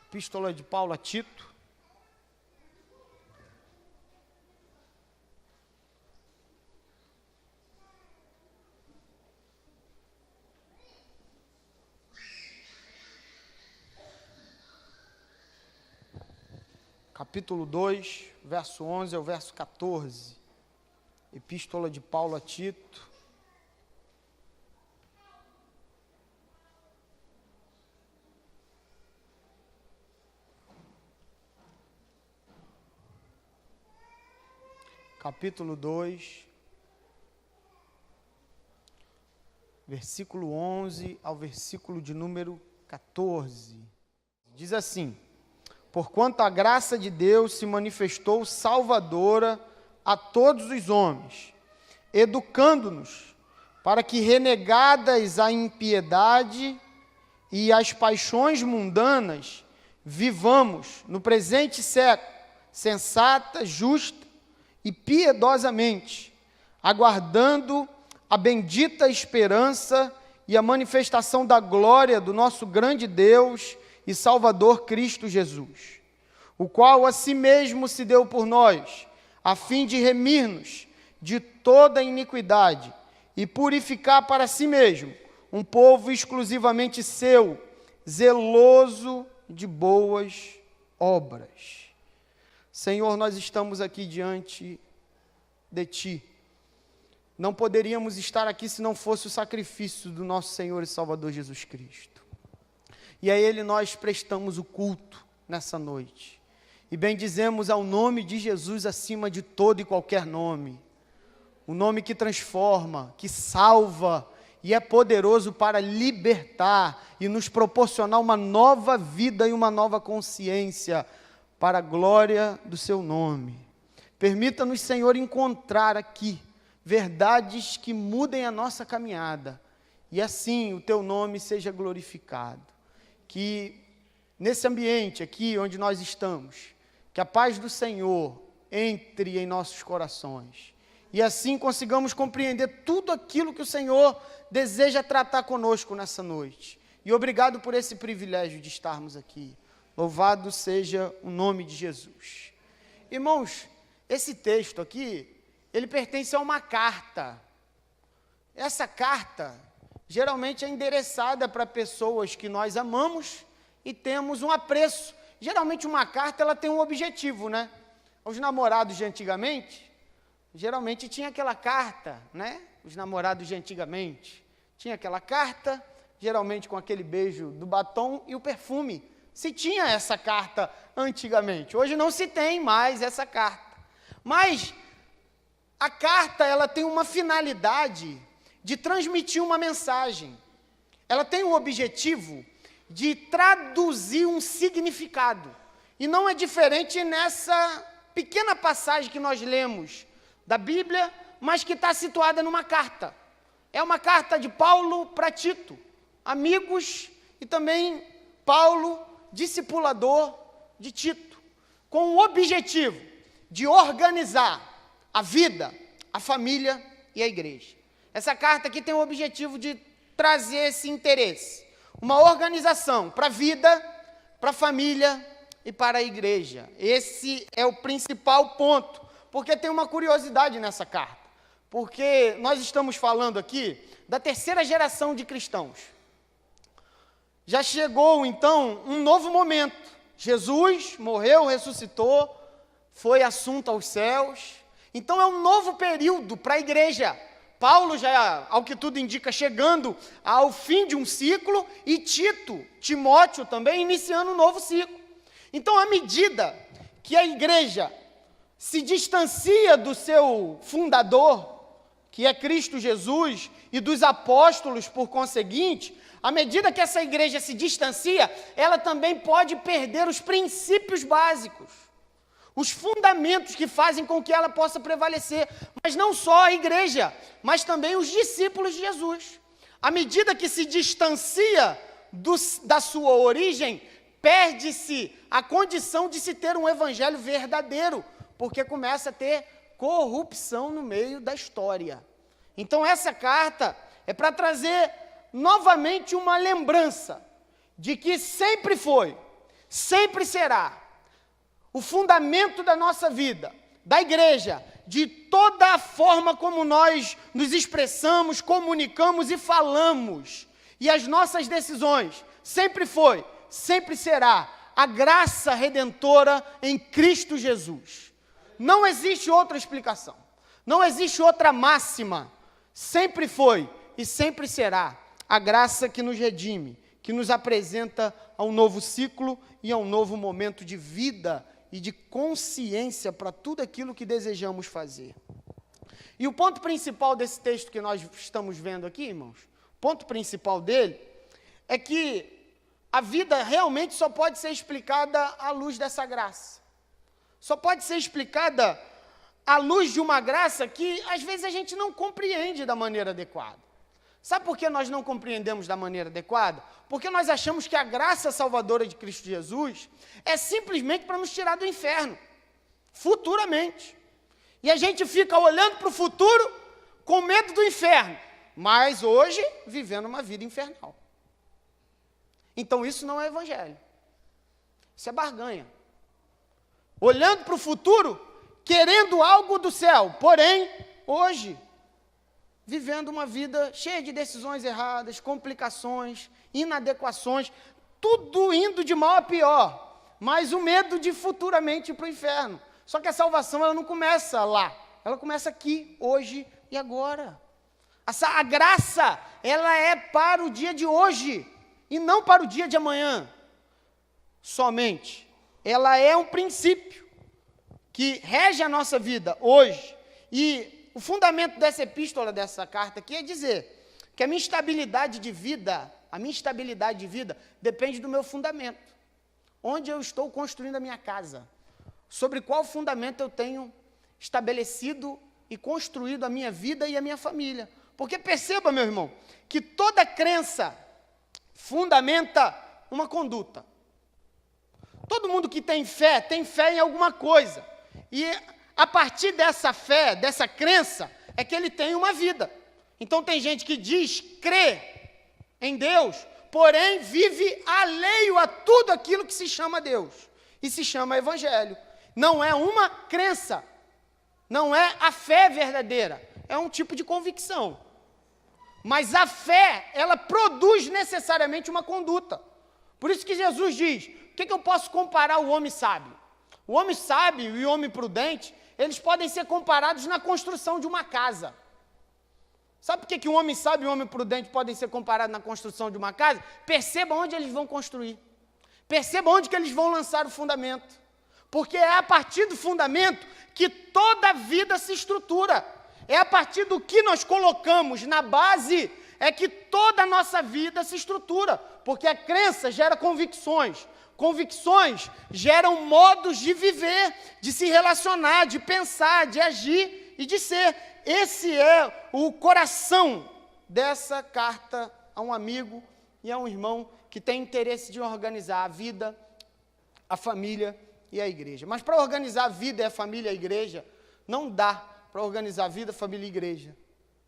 Epístola de Paulo a Tito. Capítulo 2, verso 11 ao verso 14. Epístola de Paulo a Tito. Capítulo 2, versículo 11 ao versículo de número 14. Diz assim: porquanto a graça de Deus se manifestou salvadora a todos os homens, educando-nos para que, renegadas a impiedade e as paixões mundanas, vivamos no presente século, sensata, justa e piedosamente, aguardando a bendita esperança e a manifestação da glória do nosso grande Deus e Salvador Cristo Jesus, o qual a si mesmo se deu por nós, a fim de remir-nos de toda iniquidade e purificar para si mesmo um povo exclusivamente seu, zeloso de boas obras. Senhor, nós estamos aqui diante de Ti. Não poderíamos estar aqui se não fosse o sacrifício do nosso Senhor e Salvador Jesus Cristo. E a Ele nós prestamos o culto nessa noite. E bendizemos ao nome de Jesus acima de todo e qualquer nome. O nome que transforma, que salva e é poderoso para libertar e nos proporcionar uma nova vida e uma nova consciência para a glória do Seu nome. Permita-nos, Senhor, encontrar aqui verdades que mudem a nossa caminhada e assim o Teu nome seja glorificado. Que nesse ambiente aqui onde nós estamos, que a paz do Senhor entre em nossos corações e assim consigamos compreender tudo aquilo que o Senhor deseja tratar conosco nessa noite. E obrigado por esse privilégio de estarmos aqui. Louvado seja o nome de Jesus. Irmãos, esse texto aqui, ele pertence a uma carta. Essa carta geralmente é endereçada para pessoas que nós amamos e temos um apreço. Geralmente uma carta ela tem um objetivo, né? Os namorados de antigamente, geralmente tinha aquela carta, né? Os namorados de antigamente tinha aquela carta, geralmente com aquele beijo do batom e o perfume. Se tinha essa carta antigamente. Hoje não se tem mais essa carta. Mas a carta ela tem uma finalidade de transmitir uma mensagem. Ela tem o objetivo de traduzir um significado. E não é diferente nessa pequena passagem que nós lemos da Bíblia, mas que está situada numa carta. É uma carta de Paulo para Tito, amigos, e também Paulo, discipulador de Tito, com o objetivo de organizar a vida, a família e a igreja. Essa carta aqui tem o objetivo de trazer esse interesse, uma organização para a vida, para a família e para a igreja. Esse é o principal ponto, porque tem uma curiosidade nessa carta, porque nós estamos falando aqui da terceira geração de cristãos. Já chegou, então, um novo momento. Jesus morreu, ressuscitou, foi assunto aos céus. Então, é um novo período para a igreja. Paulo já, ao que tudo indica, chegando ao fim de um ciclo, e Timóteo também, iniciando um novo ciclo. Então, à medida que a igreja se distancia do seu fundador, que é Cristo Jesus, e dos apóstolos, por conseguinte, à medida que essa igreja se distancia, ela também pode perder os princípios básicos, os fundamentos que fazem com que ela possa prevalecer. Mas não só a igreja, mas também os discípulos de Jesus. À medida que se distancia da sua origem, perde-se a condição de se ter um evangelho verdadeiro, porque começa a ter corrupção no meio da história. Então essa carta é para trazer novamente uma lembrança de que sempre foi, sempre será o fundamento da nossa vida, da igreja, de toda a forma como nós nos expressamos, comunicamos e falamos. E as nossas decisões sempre foi, sempre será a graça redentora em Cristo Jesus. Não existe outra explicação, não existe outra máxima. Sempre foi e sempre será a graça que nos redime, que nos apresenta a um novo ciclo e a um novo momento de vida e de consciência para tudo aquilo que desejamos fazer. E o ponto principal desse texto que nós estamos vendo aqui, irmãos, o ponto principal dele é que a vida realmente só pode ser explicada à luz dessa graça. Só pode ser explicada à luz de uma graça que às vezes a gente não compreende da maneira adequada. Sabe por que nós não compreendemos da maneira adequada? Porque nós achamos que a graça salvadora de Cristo Jesus é simplesmente para nos tirar do inferno, futuramente. E a gente fica olhando para o futuro com medo do inferno, mas hoje vivendo uma vida infernal. Então isso não é evangelho, isso é barganha. Olhando para o futuro, querendo algo do céu, porém, hoje, vivendo uma vida cheia de decisões erradas, complicações, inadequações, tudo indo de mal a pior, mas o medo de futuramente ir para o inferno. Só que a salvação ela não começa lá, ela começa aqui, hoje e agora. A graça, ela é para o dia de hoje, e não para o dia de amanhã, somente. Ela é um princípio que rege a nossa vida hoje, e o fundamento dessa epístola, dessa carta aqui, é dizer que a minha estabilidade de vida depende do meu fundamento. Onde eu estou construindo a minha casa, sobre qual fundamento eu tenho estabelecido e construído a minha vida e a minha família. Porque perceba, meu irmão, que toda crença fundamenta uma conduta. Todo mundo que tem fé em alguma coisa. E a partir dessa fé, dessa crença, é que ele tem uma vida. Então tem gente que diz crer em Deus, porém vive alheio a tudo aquilo que se chama Deus. E se chama evangelho. Não é uma crença, não é a fé verdadeira, é um tipo de convicção. Mas a fé, ela produz necessariamente uma conduta. Por isso que Jesus diz, o que eu posso comparar o homem sábio? O homem sábio e o homem prudente, eles podem ser comparados na construção de uma casa. Sabe por que o homem sábio e o homem prudente podem ser comparados na construção de uma casa? Perceba onde eles vão construir. Perceba onde que eles vão lançar o fundamento. Porque é a partir do fundamento que toda a vida se estrutura. É a partir do que nós colocamos na base é que toda a nossa vida se estrutura. Porque a crença gera convicções. Convicções geram modos de viver, de se relacionar, de pensar, de agir e de ser. Esse é o coração dessa carta a um amigo e a um irmão que tem interesse de organizar a vida, a família e a igreja. Mas para organizar a vida, a família e a igreja, não dá para organizar a vida, a família e a igreja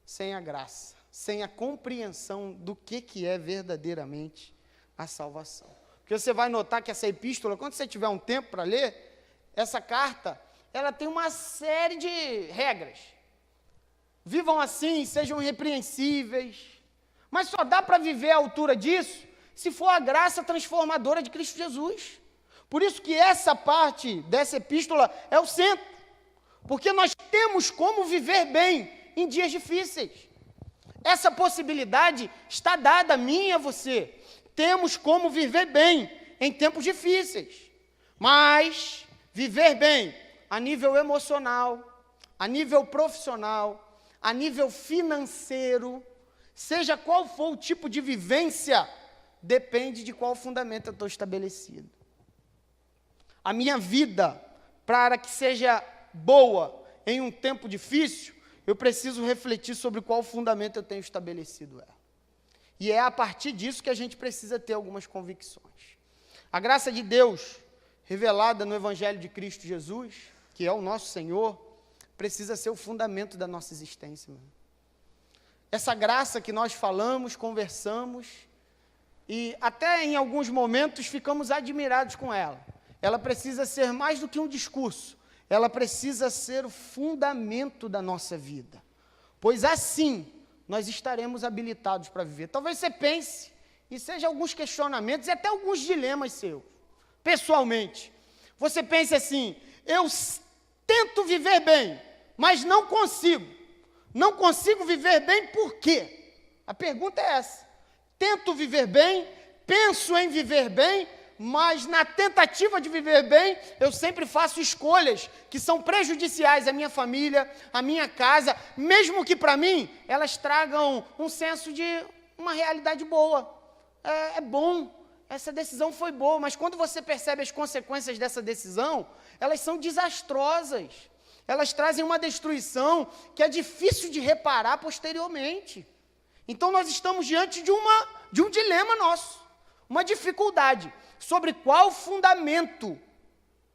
sem a graça, sem a compreensão do que é verdadeiramente a salvação. Porque você vai notar que essa epístola, quando você tiver um tempo para ler, essa carta, ela tem uma série de regras. Vivam assim, sejam irrepreensíveis. Mas só dá para viver à altura disso se for a graça transformadora de Cristo Jesus. Por isso que essa parte dessa epístola é o centro. Porque nós temos como viver bem em dias difíceis. Essa possibilidade está dada a mim e a você. Temos como viver bem em tempos difíceis. Mas viver bem a nível emocional, a nível profissional, a nível financeiro, seja qual for o tipo de vivência, depende de qual fundamento eu estou estabelecido. A minha vida, para que seja boa em um tempo difícil, eu preciso refletir sobre qual fundamento eu tenho estabelecido ela. E é a partir disso que a gente precisa ter algumas convicções. A graça de Deus, revelada no Evangelho de Cristo Jesus, que é o nosso Senhor, precisa ser o fundamento da nossa existência. Essa graça que nós falamos, conversamos, e até em alguns momentos ficamos admirados com ela. Ela precisa ser mais do que um discurso, ela precisa ser o fundamento da nossa vida, pois assim nós estaremos habilitados para viver. Talvez você pense, e seja alguns questionamentos e até alguns dilemas seus, pessoalmente. Você pense assim: eu tento viver bem, mas não consigo. Não consigo viver bem por quê? A pergunta é essa. Tento viver bem, penso em viver bem, mas na tentativa de viver bem, eu sempre faço escolhas que são prejudiciais à minha família, à minha casa, mesmo que para mim elas tragam um senso de uma realidade boa. É bom, essa decisão foi boa, mas quando você percebe as consequências dessa decisão, elas são desastrosas. Elas trazem uma destruição que é difícil de reparar posteriormente. Então nós estamos diante de um dilema nosso, uma dificuldade, sobre qual fundamento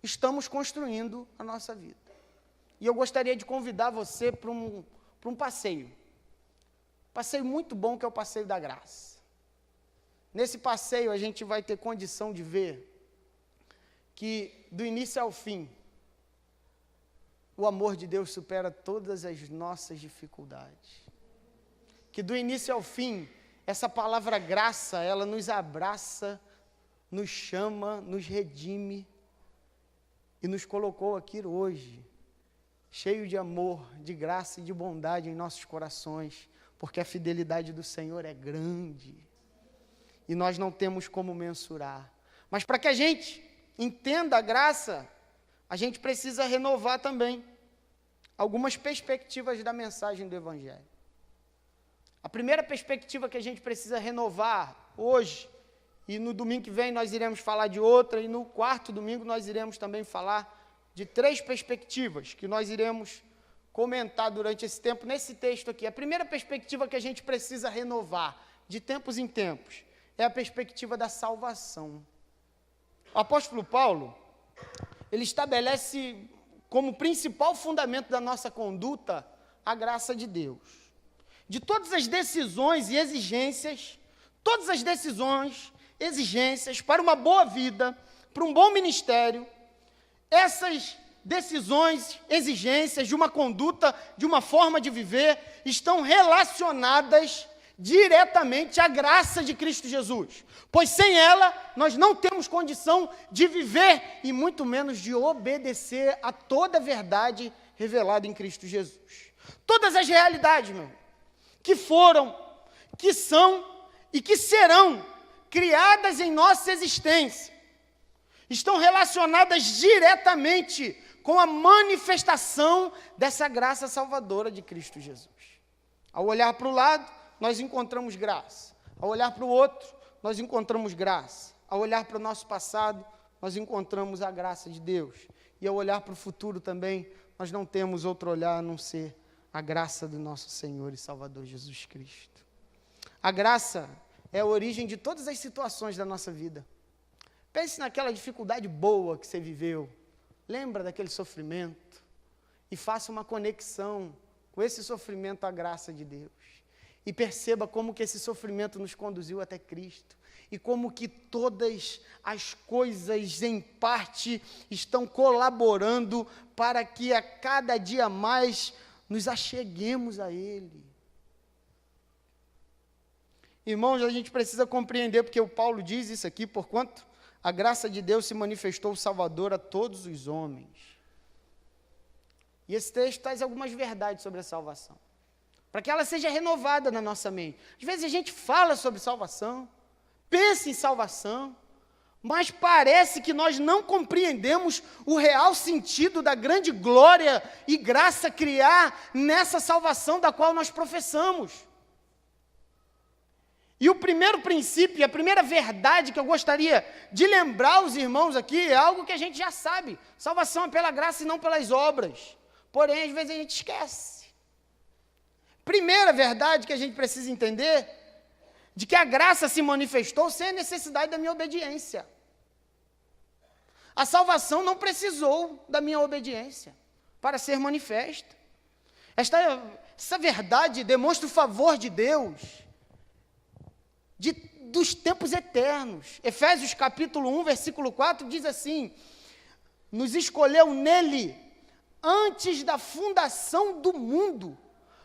estamos construindo a nossa vida. E eu gostaria de convidar você para um passeio muito bom, que é o passeio da graça. Nesse passeio a gente vai ter condição de ver que do início ao fim, o amor de Deus supera todas as nossas dificuldades. Que do início ao fim, essa palavra graça, ela nos abraça, nos chama, nos redime e nos colocou aqui hoje, cheio de amor, de graça e de bondade em nossos corações, porque a fidelidade do Senhor é grande e nós não temos como mensurar. Mas para que a gente entenda a graça, a gente precisa renovar também algumas perspectivas da mensagem do Evangelho. A primeira perspectiva que a gente precisa renovar hoje, e no domingo que vem nós iremos falar de outra, e no quarto domingo nós iremos também falar de 3 perspectivas, que nós iremos comentar durante esse tempo, nesse texto aqui. A primeira perspectiva que a gente precisa renovar, de tempos em tempos, é a perspectiva da salvação. O apóstolo Paulo, ele estabelece como principal fundamento da nossa conduta a graça de Deus. De todas as decisões e exigências, todas as decisões, exigências para uma boa vida, para um bom ministério, essas decisões, exigências de uma conduta, de uma forma de viver, estão relacionadas diretamente à graça de Cristo Jesus, pois sem ela nós não temos condição de viver e muito menos de obedecer a toda a verdade revelada em Cristo Jesus. Todas as realidades, meu irmão, que foram, que são e que serão criadas em nossa existência, estão relacionadas diretamente com a manifestação dessa graça salvadora de Cristo Jesus. Ao olhar para o lado, nós encontramos graça. Ao olhar para o outro, nós encontramos graça. Ao olhar para o nosso passado, nós encontramos a graça de Deus. E ao olhar para o futuro também, nós não temos outro olhar a não ser a graça do nosso Senhor e Salvador Jesus Cristo. A graça é a origem de todas as situações da nossa vida. Pense naquela dificuldade boa que você viveu. Lembra daquele sofrimento e faça uma conexão com esse sofrimento à graça de Deus. E perceba como que esse sofrimento nos conduziu até Cristo. E como que todas as coisas, em parte, estão colaborando para que a cada dia mais nos acheguemos a Ele. Irmãos, a gente precisa compreender, porque o Paulo diz isso aqui, porquanto a graça de Deus se manifestou salvadora a todos os homens. E esse texto traz algumas verdades sobre a salvação, para que ela seja renovada na nossa mente. Às vezes a gente fala sobre salvação, pensa em salvação, mas parece que nós não compreendemos o real sentido da grande glória e graça criar nessa salvação da qual nós professamos. E o primeiro princípio, a primeira verdade que eu gostaria de lembrar os irmãos aqui, é algo que a gente já sabe. Salvação é pela graça e não pelas obras. Porém, às vezes a gente esquece. Primeira verdade que a gente precisa entender, de que a graça se manifestou sem a necessidade da minha obediência. A salvação não precisou da minha obediência para ser manifesta. Essa verdade demonstra o favor de Deus, dos tempos eternos. Efésios capítulo 1, versículo 4 diz assim: nos escolheu nele antes da fundação do mundo.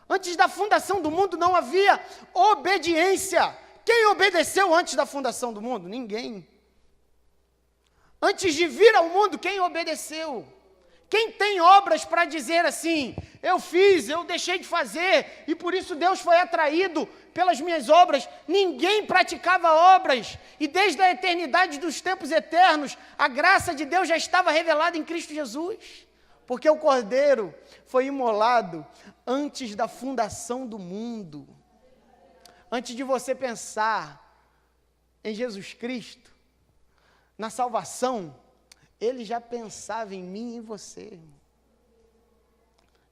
Antes da fundação do mundo não havia obediência. Quem obedeceu antes da fundação do mundo? Ninguém. Antes de vir ao mundo, quem obedeceu? Quem tem obras para dizer assim, eu fiz, eu deixei de fazer, e por isso Deus foi atraído pelas minhas obras? Ninguém praticava obras, e desde a eternidade dos tempos eternos, a graça de Deus já estava revelada em Cristo Jesus, porque o Cordeiro foi imolado antes da fundação do mundo. Antes de você pensar em Jesus Cristo, na salvação, Ele já pensava em mim e em você, irmão.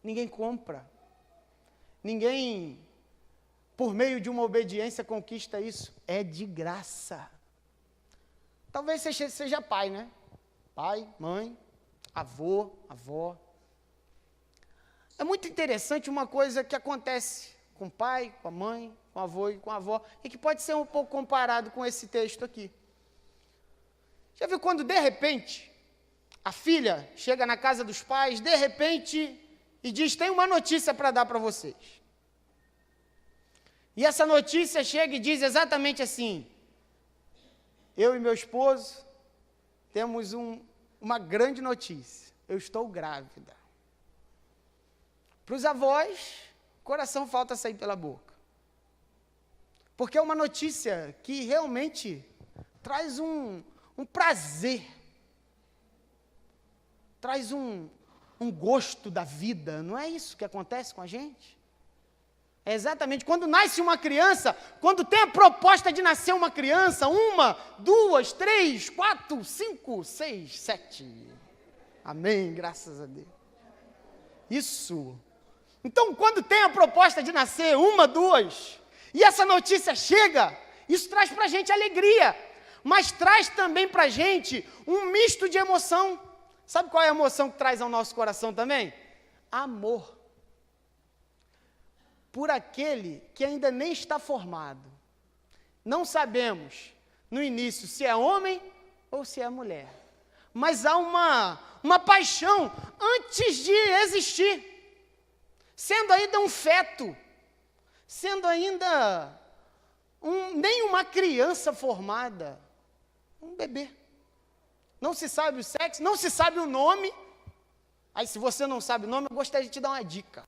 Ninguém compra. Ninguém, por meio de uma obediência, conquista isso. É de graça. Talvez você seja pai, né? Pai, mãe, avô, avó. É muito interessante uma coisa que acontece com o pai, com a mãe, com o avô e com a avó, e que pode ser um pouco comparado com esse texto aqui. Já viu quando, de repente, a filha chega na casa dos pais, de repente, e diz, tem uma notícia para dar para vocês. E essa notícia chega e diz exatamente assim, eu e meu esposo temos uma grande notícia, eu estou grávida. Para os avós, o coração falta sair pela boca. Porque é uma notícia que realmente traz um prazer, traz um gosto da vida. Não é isso que acontece com a gente? É exatamente quando nasce uma criança, quando tem a proposta de nascer uma criança, 1, 2, 3, 4, 5, 6, 7. Amém, graças a Deus. Isso. Então, quando tem a proposta de nascer 1, 2, e essa notícia chega, isso traz para a gente alegria, mas traz também para a gente um misto de emoção. Sabe qual é a emoção que traz ao nosso coração também? Amor. Por aquele que ainda nem está formado. Não sabemos, no início, se é homem ou se é mulher. Mas há uma paixão antes de existir. Sendo ainda um feto, sendo ainda nem uma criança formada, um bebê. Não se sabe o sexo, não se sabe o nome. Aí, se você não sabe o nome, eu gostaria de te dar uma dica.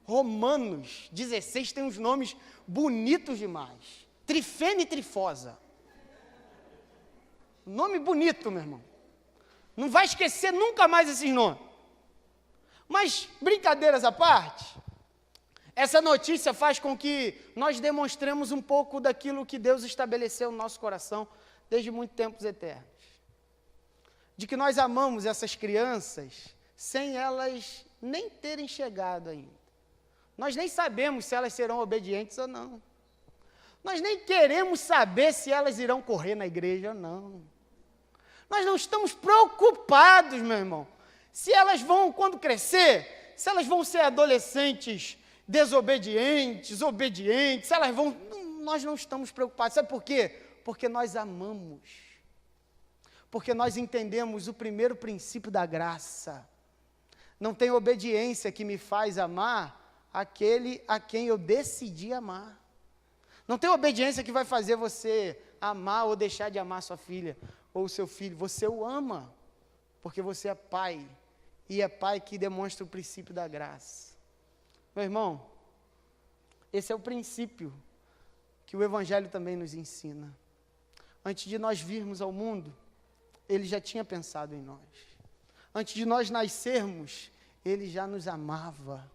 Romanos 16 tem uns nomes bonitos demais. Trifene e Trifosa. Nome bonito, meu irmão. Não vai esquecer nunca mais esses nomes. Mas, brincadeiras à parte, essa notícia faz com que nós demonstremos um pouco daquilo que Deus estabeleceu no nosso coração desde muito tempos eternos. De que nós amamos essas crianças sem elas nem terem chegado ainda. Nós nem sabemos se elas serão obedientes ou não. Nós nem queremos saber se elas irão correr na igreja ou não. Nós não estamos preocupados, meu irmão, se elas vão, quando crescer, se elas vão ser adolescentes desobedientes, obedientes, se elas vão... Nós não estamos preocupados. Sabe por quê? Porque nós amamos. Porque nós entendemos o primeiro princípio da graça. Não tem obediência que me faz amar aquele a quem eu decidi amar. Não tem obediência que vai fazer você amar ou deixar de amar sua filha ou seu filho. Você o ama, porque você é pai. E é pai que demonstra o princípio da graça. Meu irmão, esse é o princípio que o Evangelho também nos ensina. Antes de nós virmos ao mundo, Ele já tinha pensado em nós. Antes de nós nascermos, Ele já nos amava.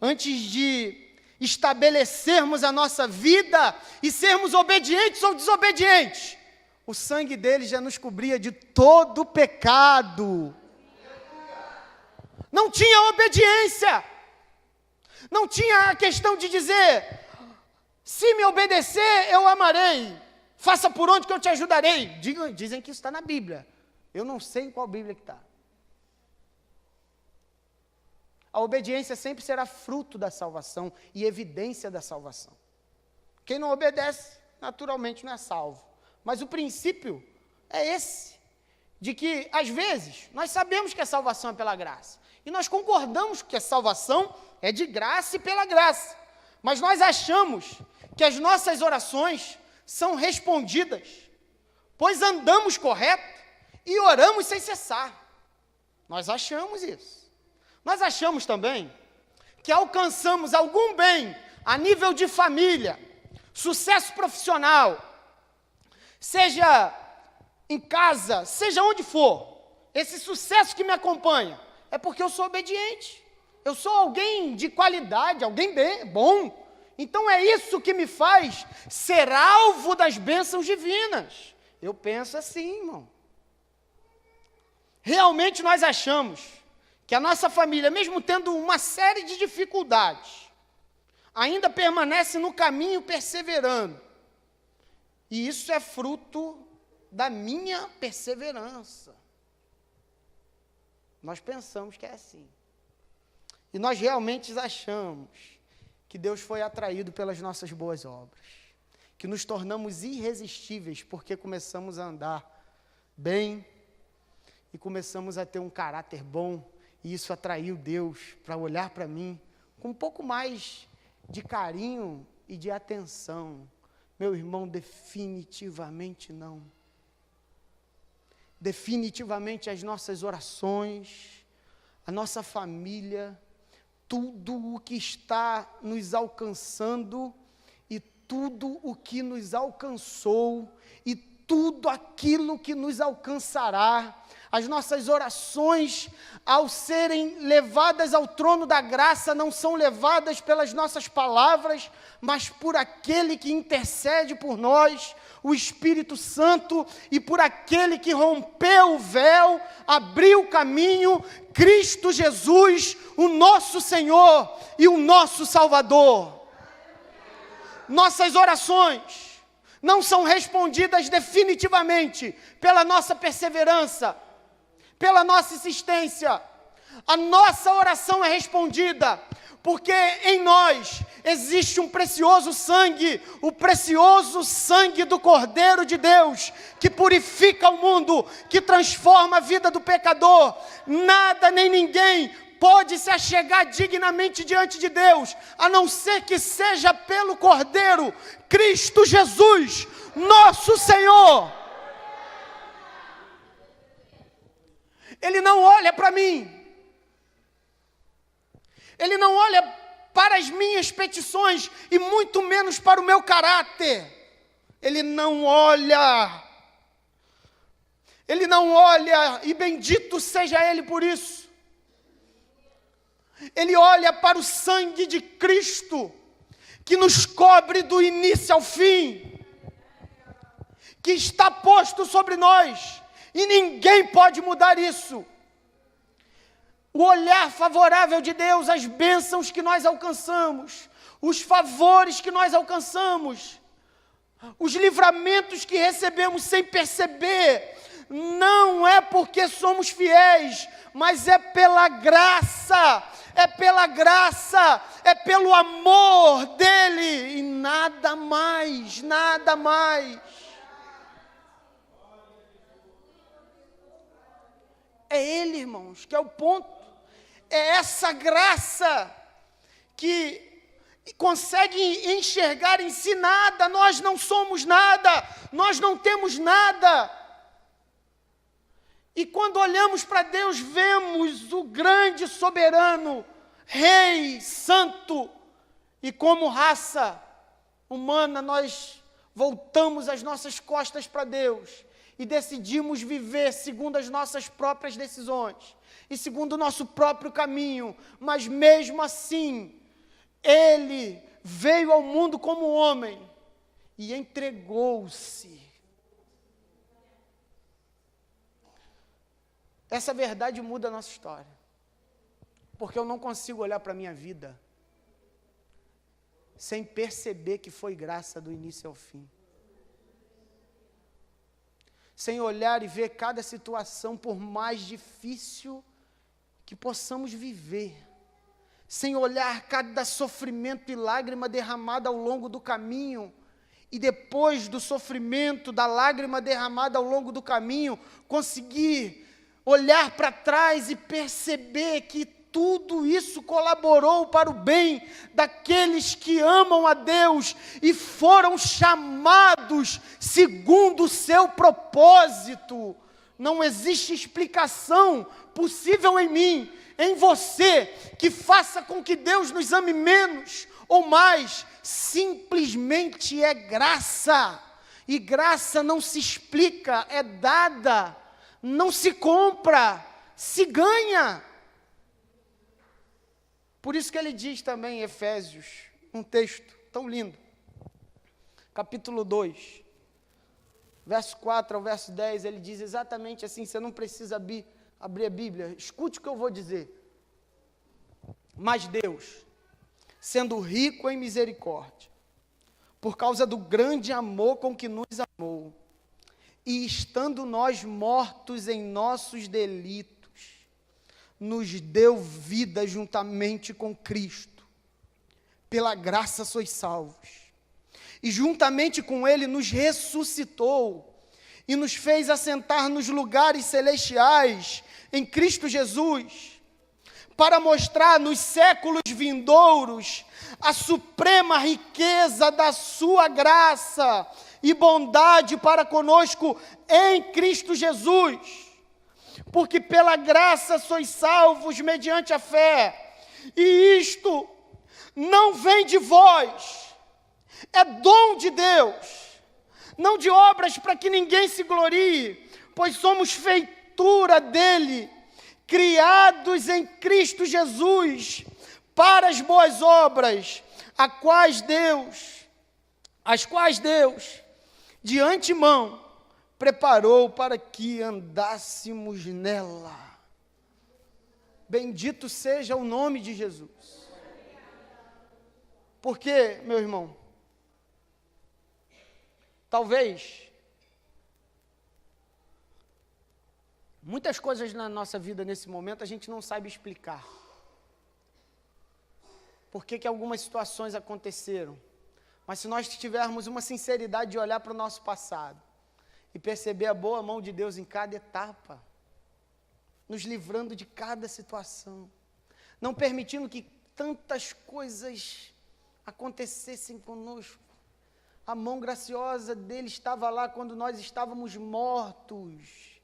Antes de estabelecermos a nossa vida e sermos obedientes ou desobedientes, o sangue dele já nos cobria de todo pecado. Não tinha obediência. Não tinha a questão de dizer, se me obedecer, eu amarei. Faça por onde que eu te ajudarei. Dizem que isso está na Bíblia. Eu não sei em qual Bíblia que está. A obediência sempre será fruto da salvação e evidência da salvação. Quem não obedece, naturalmente não é salvo. Mas o princípio é esse, de que, às vezes, nós sabemos que a salvação é pela graça, e nós concordamos que a salvação é de graça e pela graça, mas nós achamos que as nossas orações são respondidas, pois andamos correto e oramos sem cessar. Nós achamos isso. Nós achamos também que alcançamos algum bem a nível de família, sucesso profissional, seja em casa, seja onde for, esse sucesso que me acompanha, é porque eu sou obediente, eu sou alguém de qualidade, alguém bom, então é isso que me faz ser alvo das bênçãos divinas. Eu penso assim, irmão. Realmente nós achamos que a nossa família, mesmo tendo uma série de dificuldades, ainda permanece no caminho perseverando, e isso é fruto da minha perseverança. Nós pensamos que é assim. E nós realmente achamos que Deus foi atraído pelas nossas boas obras, que nos tornamos irresistíveis porque começamos a andar bem e começamos a ter um caráter bom, e isso atraiu Deus para olhar para mim com um pouco mais de carinho e de atenção. Meu irmão, definitivamente não. Definitivamente as nossas orações, a nossa família, tudo o que está nos alcançando e tudo o que nos alcançou e tudo aquilo que nos alcançará, as nossas orações, ao serem levadas ao trono da graça, não são levadas pelas nossas palavras, mas por aquele que intercede por nós, o Espírito Santo, e por aquele que rompeu o véu, abriu o caminho, Cristo Jesus, o nosso Senhor e o nosso Salvador. Nossas orações não são respondidas definitivamente pela nossa perseverança, pela nossa insistência. A nossa oração é respondida porque em nós existe um precioso sangue, o precioso sangue do Cordeiro de Deus, que purifica o mundo, que transforma a vida do pecador. Nada nem ninguém pode se achegar dignamente diante de Deus, a não ser que seja pelo Cordeiro, Cristo Jesus, nosso Senhor. Ele não olha para mim, Ele não olha para as minhas petições, e muito menos para o meu caráter. Ele não olha, e bendito seja Ele por isso. Ele olha para o sangue de Cristo, que nos cobre do início ao fim, que está posto sobre nós, e ninguém pode mudar isso. O olhar favorável de Deus, as bênçãos que nós alcançamos, os favores que nós alcançamos, os livramentos que recebemos sem perceber, não é porque somos fiéis, mas é pela graça, é pelo amor dEle, e nada mais, nada mais. É Ele, irmãos, que é o ponto. É essa graça que consegue enxergar em si nada. Nós não somos nada, nós não temos nada. E quando olhamos para Deus, vemos o grande soberano, Rei, Santo, e como raça humana nós voltamos as nossas costas para Deus e decidimos viver segundo as nossas próprias decisões e segundo o nosso próprio caminho, mas mesmo assim, Ele veio ao mundo como homem e entregou-se. Essa verdade muda a nossa história, porque eu não consigo olhar para a minha vida sem perceber que foi graça do início ao fim. Sem olhar e ver cada situação, por mais difícil que possamos viver, sem olhar cada sofrimento e lágrima derramada ao longo do caminho e depois do sofrimento, da lágrima derramada ao longo do caminho, conseguir olhar para trás e perceber que tudo isso colaborou para o bem daqueles que amam a Deus e foram chamados segundo o seu propósito. Não existe explicação possível em mim, em você, que faça com que Deus nos ame menos ou mais. Simplesmente é graça. E graça não se explica, é dada. Não se compra, se ganha. Por isso que ele diz também em Efésios, um texto tão lindo, capítulo 2, verso 4 ao verso 10, ele diz exatamente assim, você não precisa abrir a Bíblia, escute o que eu vou dizer. Mas Deus, sendo rico em misericórdia, por causa do grande amor com que nos amou, e estando nós mortos em nossos delitos, nos deu vida juntamente com Cristo. Pela graça sois salvos. E juntamente com Ele nos ressuscitou e nos fez assentar nos lugares celestiais em Cristo Jesus, para mostrar nos séculos vindouros a suprema riqueza da sua graça e bondade para conosco em Cristo Jesus. Porque pela graça sois salvos mediante a fé, e isto não vem de vós, é dom de Deus, não de obras para que ninguém se glorie, pois somos feitura dele, criados em Cristo Jesus, para as boas obras, as quais Deus, de antemão, preparou para que andássemos nela. Bendito seja o nome de Jesus. Porque, meu irmão, talvez muitas coisas na nossa vida nesse momento a gente não sabe explicar. Por que algumas situações aconteceram? Mas se nós tivermos uma sinceridade de olhar para o nosso passado, e perceber a boa mão de Deus em cada etapa, nos livrando de cada situação, não permitindo que tantas coisas acontecessem conosco. A mão graciosa dele estava lá quando nós estávamos mortos,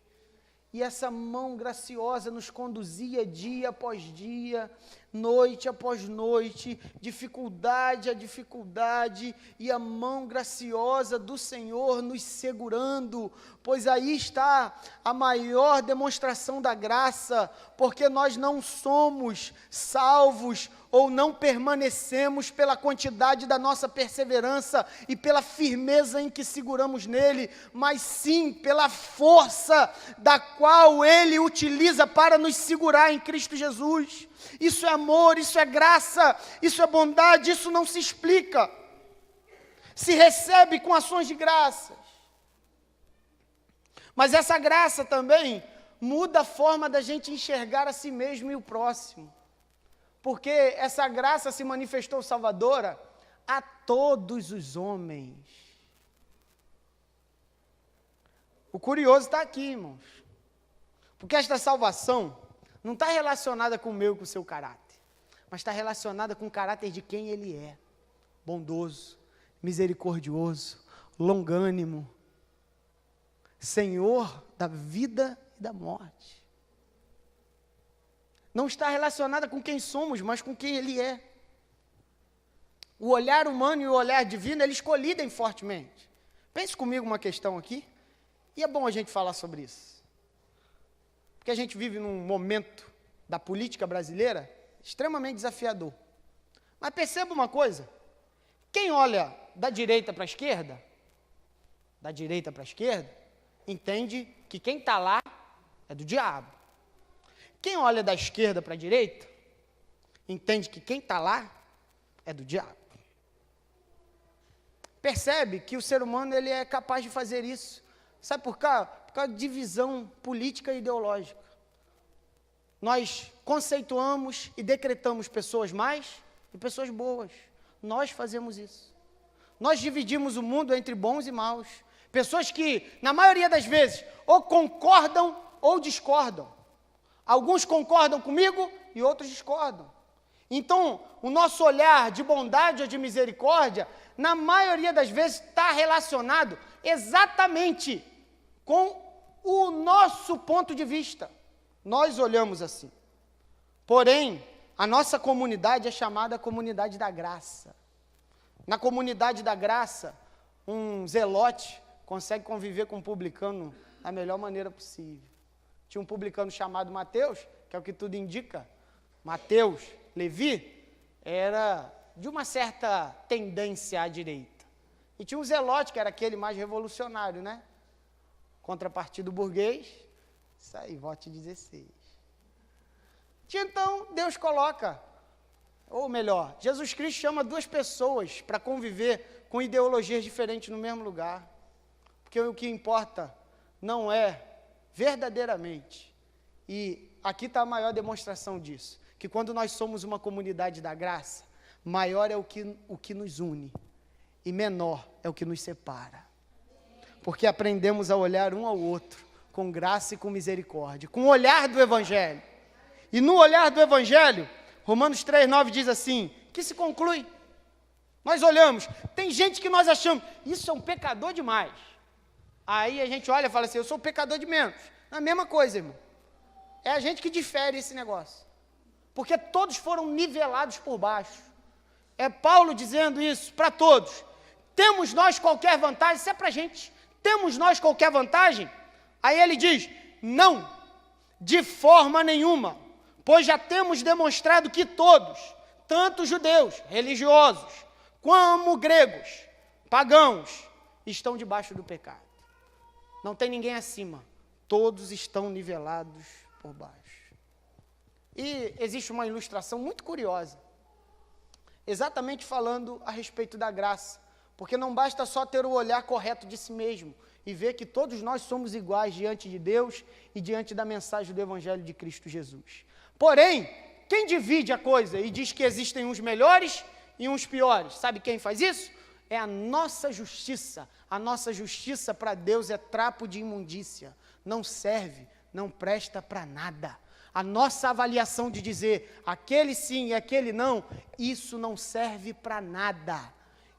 e essa mão graciosa nos conduzia dia após dia, noite após noite, dificuldade a dificuldade, e a mão graciosa do Senhor nos segurando, pois aí está a maior demonstração da graça, porque nós não somos salvos ou não permanecemos pela quantidade da nossa perseverança e pela firmeza em que seguramos nele, mas sim pela força da qual ele utiliza para nos segurar em Cristo Jesus. Isso é amor, isso é graça, isso é bondade, isso não se explica. Se recebe com ações de graças. Mas essa graça também muda a forma da gente enxergar a si mesmo e o próximo. Porque essa graça se manifestou salvadora a todos os homens. O curioso está aqui, irmãos. Porque esta salvação não está relacionada com o meu e com o seu caráter, mas está relacionada com o caráter de quem ele é. Bondoso, misericordioso, longânimo, Senhor da vida e da morte. Não está relacionada com quem somos, mas com quem ele é. O olhar humano e o olhar divino, eles colidem fortemente. Pense comigo uma questão aqui, e é bom a gente falar sobre isso. Porque a gente vive num momento da política brasileira extremamente desafiador. Mas perceba uma coisa, quem olha da direita para a esquerda, entende que quem está lá é do diabo. Quem olha da esquerda para a direita, entende que quem está lá é do diabo. Percebe que o ser humano ele é capaz de fazer isso. Sabe por quê? Por causa de divisão política e ideológica. Nós conceituamos e decretamos pessoas más e pessoas boas. Nós fazemos isso. Nós dividimos o mundo entre bons e maus. Pessoas que, na maioria das vezes, ou concordam ou discordam. Alguns concordam comigo e outros discordam. Então, o nosso olhar de bondade ou de misericórdia, na maioria das vezes, está relacionado exatamente com o nosso ponto de vista. Nós olhamos assim. Porém, a nossa comunidade é chamada comunidade da graça. Na comunidade da graça, um zelote consegue conviver com um publicano da melhor maneira possível. Tinha um publicano chamado Mateus, que é o que tudo indica. Mateus, Levi, era de uma certa tendência à direita. E tinha um zelote, que era aquele mais revolucionário, né? Contrapartido burguês, isso aí, vote 16. Então, Deus coloca, ou melhor, Jesus Cristo chama duas pessoas para conviver com ideologias diferentes no mesmo lugar. Porque o que importa não é verdadeiramente, e aqui está a maior demonstração disso, que quando nós somos uma comunidade da graça, maior é o que nos une, e menor é o que nos separa. Porque aprendemos a olhar um ao outro, com graça e com misericórdia, com o olhar do Evangelho. E no olhar do Evangelho, Romanos 3,9 diz assim, que se conclui. Nós olhamos, tem gente que nós achamos, isso é um pecador demais. Aí a gente olha e fala assim, eu sou um pecador de menos. É a mesma coisa, irmão. É a gente que difere esse negócio. Porque todos foram nivelados por baixo. É Paulo dizendo isso para todos. Temos nós qualquer vantagem? Isso é para a gente. Temos nós qualquer vantagem? Aí ele diz, não, de forma nenhuma. Pois já temos demonstrado que todos, tanto judeus, religiosos, como gregos, pagãos, estão debaixo do pecado. Não tem ninguém acima. Todos estão nivelados por baixo. E existe uma ilustração muito curiosa, exatamente falando a respeito da graça, porque não basta só ter o olhar correto de si mesmo e ver que todos nós somos iguais diante de Deus e diante da mensagem do Evangelho de Cristo Jesus. Porém, quem divide a coisa e diz que existem uns melhores e uns piores, sabe quem faz isso? É a nossa justiça. A nossa justiça para Deus é trapo de imundícia. Não serve, não presta para nada. A nossa avaliação de dizer aquele sim e aquele não, isso não serve para nada.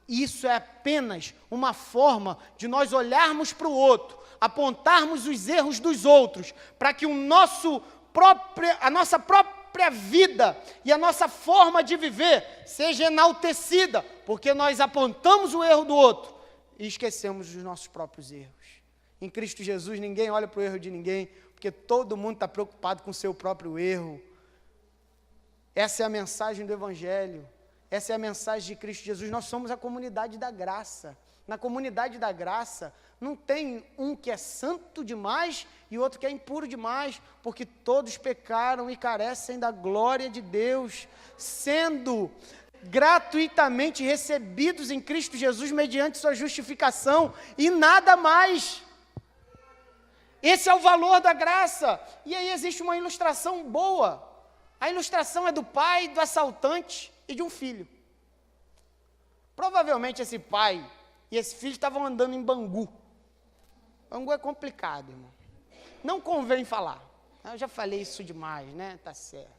Isso é apenas uma forma de nós olharmos para o outro, apontarmos os erros dos outros, para que a nossa própria vida e a nossa forma de viver seja enaltecida, porque nós apontamos o erro do outro e esquecemos dos nossos próprios erros. Em Cristo Jesus, ninguém olha para o erro de ninguém, porque todo mundo está preocupado com o seu próprio erro. Essa é a mensagem do Evangelho, essa é a mensagem de Cristo Jesus. Nós somos a comunidade da graça. Na comunidade da graça, não tem um que é santo demais e outro que é impuro demais, porque todos pecaram e carecem da glória de Deus, sendo gratuitamente recebidos em Cristo Jesus mediante sua justificação e nada mais. Esse é o valor da graça. E aí existe uma ilustração boa. A ilustração é do pai, do assaltante e de um filho. Provavelmente esse pai e esse filho estavam andando em Bangu. Bangu é complicado, irmão. Não convém falar. Eu já falei isso demais, né? Tá certo.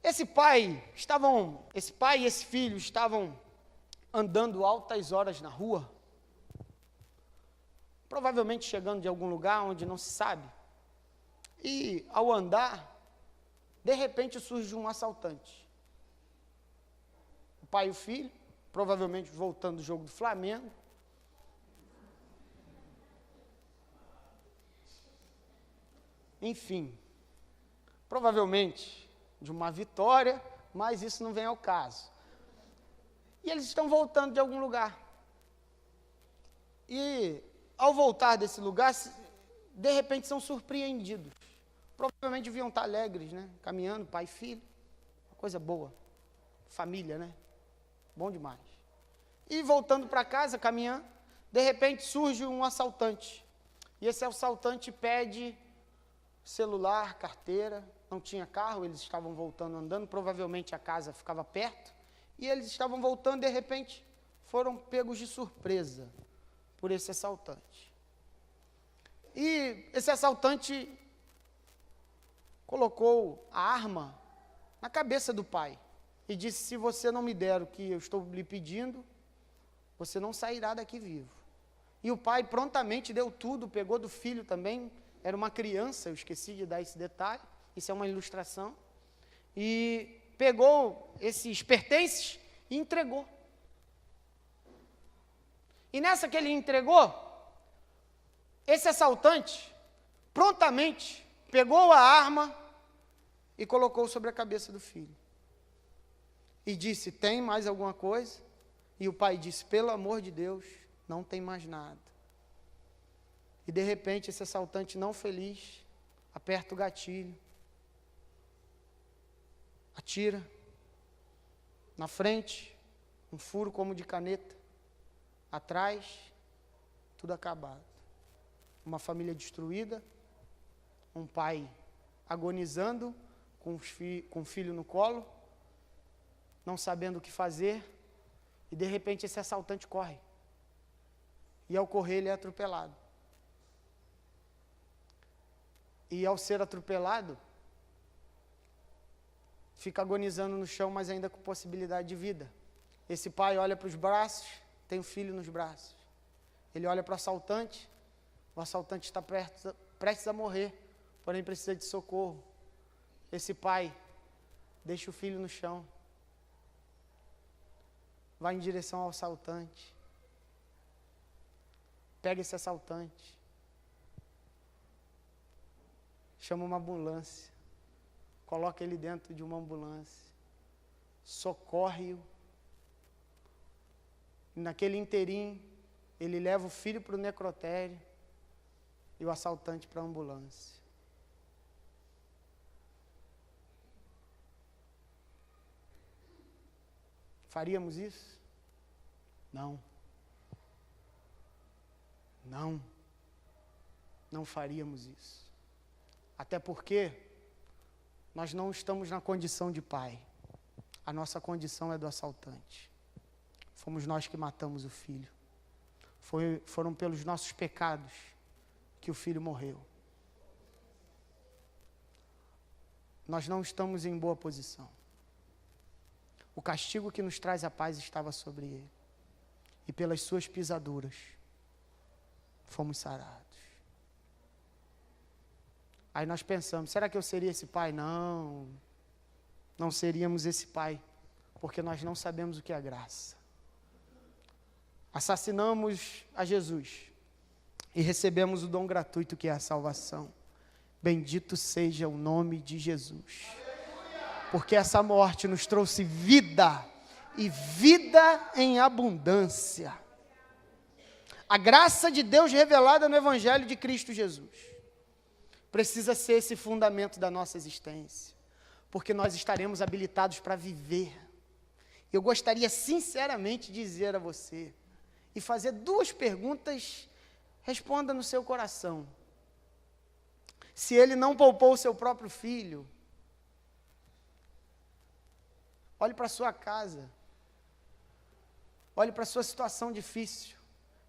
Esse pai e esse filho estavam andando altas horas na rua, provavelmente chegando de algum lugar onde não se sabe. E ao andar, de repente surge um assaltante. O pai e o filho, provavelmente voltando do jogo do Flamengo. Enfim, provavelmente de uma vitória, mas isso não vem ao caso. E eles estão voltando de algum lugar. E ao voltar desse lugar, de repente são surpreendidos. Provavelmente deviam estar alegres, né? Caminhando, pai e filho. Uma coisa boa. Família, né? Bom demais. E voltando para casa, caminhando, de repente surge um assaltante. E esse assaltante pede celular, carteira. Não tinha carro, eles estavam voltando andando. Provavelmente a casa ficava perto. E eles estavam voltando, de repente, foram pegos de surpresa por esse assaltante. E esse assaltante colocou a arma na cabeça do pai e disse: se você não me der o que eu estou lhe pedindo, você não sairá daqui vivo. E o pai prontamente deu tudo, pegou do filho também, era uma criança, eu esqueci de dar esse detalhe, isso é uma ilustração, e pegou esses pertences e entregou. E nessa que ele entregou, esse assaltante prontamente pegou a arma e colocou sobre a cabeça do filho. E disse: tem mais alguma coisa? E o pai disse: pelo amor de Deus, não tem mais nada. E de repente esse assaltante não feliz aperta o gatilho, atira, na frente, um furo como de caneta, atrás, tudo acabado. Uma família destruída, um pai agonizando, com o filho no colo, não sabendo o que fazer, e de repente esse assaltante corre. E ao correr ele é atropelado. E ao ser atropelado, fica agonizando no chão, mas ainda com possibilidade de vida. Esse pai olha para os braços, tem o filho nos braços. Ele olha para o assaltante está prestes a morrer, porém precisa de socorro. Esse pai deixa o filho no chão, vai em direção ao assaltante, pega esse assaltante, chama uma ambulância, coloca ele dentro de uma ambulância, socorre-o. Naquele inteirinho, ele leva o filho para o necrotério e o assaltante para a ambulância. Faríamos isso? Não. Não. Não faríamos isso. Até porque nós não estamos na condição de pai. A nossa condição é do assaltante. Fomos nós que matamos o filho. Foram pelos nossos pecados que o filho morreu. Nós não estamos em boa posição. O castigo que nos traz a paz estava sobre ele. E pelas suas pisaduras, fomos sarados. Aí nós pensamos: será que eu seria esse pai? Não, não seríamos esse pai, porque nós não sabemos o que é graça. Assassinamos a Jesus e recebemos o dom gratuito que é a salvação. Bendito seja o nome de Jesus. Porque essa morte nos trouxe vida, e vida em abundância. A graça de Deus revelada no Evangelho de Cristo Jesus precisa ser esse fundamento da nossa existência, porque nós estaremos habilitados para viver. Eu gostaria sinceramente de dizer a você, e fazer duas perguntas, responda no seu coração. Se ele não poupou o seu próprio filho, olhe para a sua casa, olhe para a sua situação difícil,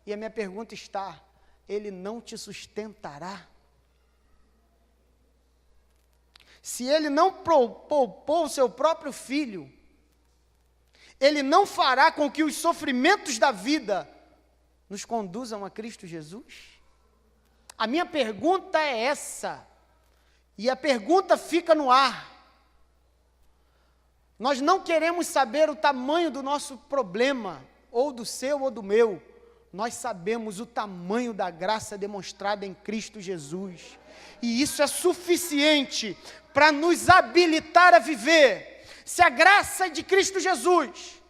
e a minha pergunta está: ele não te sustentará? Se ele não poupou o seu próprio filho, ele não fará com que os sofrimentos da vida nos conduzam a Cristo Jesus? A minha pergunta é essa, e a pergunta fica no ar. Nós não queremos saber o tamanho do nosso problema, ou do seu ou do meu. Nós sabemos o tamanho da graça demonstrada em Cristo Jesus. E isso é suficiente para nos habilitar a viver. Se a graça de Cristo Jesus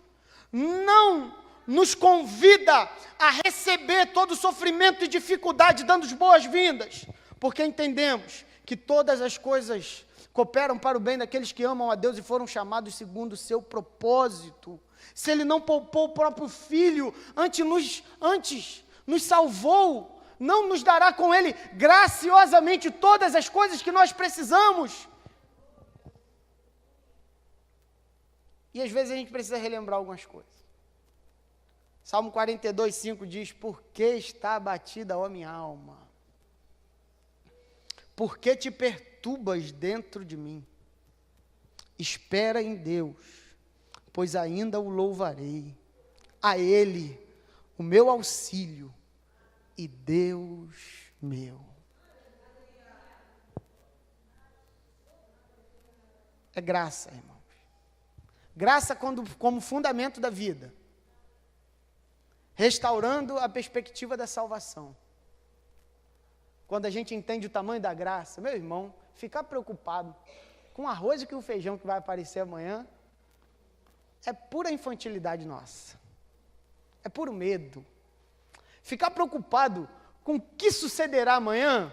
não nos convida a receber todo o sofrimento e dificuldade, dando as boas-vindas, porque entendemos que todas as coisas cooperam para o bem daqueles que amam a Deus e foram chamados segundo o seu propósito. Se ele não poupou o próprio filho, antes nos salvou, não nos dará com ele graciosamente todas as coisas que nós precisamos? E às vezes a gente precisa relembrar algumas coisas. Salmo 42, 5 diz: por que está abatida, ó minha alma? Por que te perturbas dentro de mim? Espera em Deus, pois ainda o louvarei. A Ele, o meu auxílio e Deus meu. É graça, irmãos. Graça como fundamento da vida, restaurando a perspectiva da salvação. Quando a gente entende o tamanho da graça, meu irmão, ficar preocupado com o arroz e com o feijão que vai aparecer amanhã é pura infantilidade nossa. É puro medo. Ficar preocupado com o que sucederá amanhã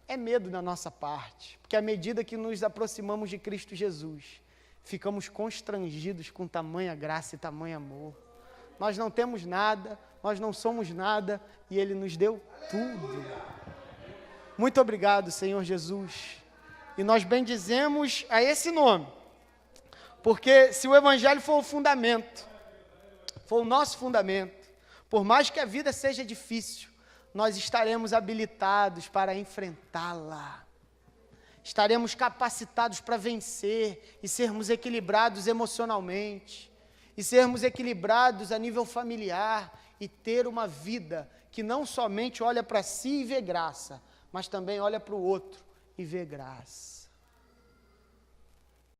é medo da nossa parte, porque à medida que nos aproximamos de Cristo Jesus, ficamos constrangidos com tamanha graça e tamanho amor. Nós não temos nada, nós não somos nada, e Ele nos deu tudo. Muito obrigado, Senhor Jesus. E nós bendizemos a esse nome, porque se o Evangelho for o fundamento, for o nosso fundamento, por mais que a vida seja difícil, nós estaremos habilitados para enfrentá-la. Estaremos capacitados para vencer e sermos equilibrados emocionalmente, e sermos equilibrados a nível familiar, e ter uma vida que não somente olha para si e vê graça, mas também olha para o outro e vê graça.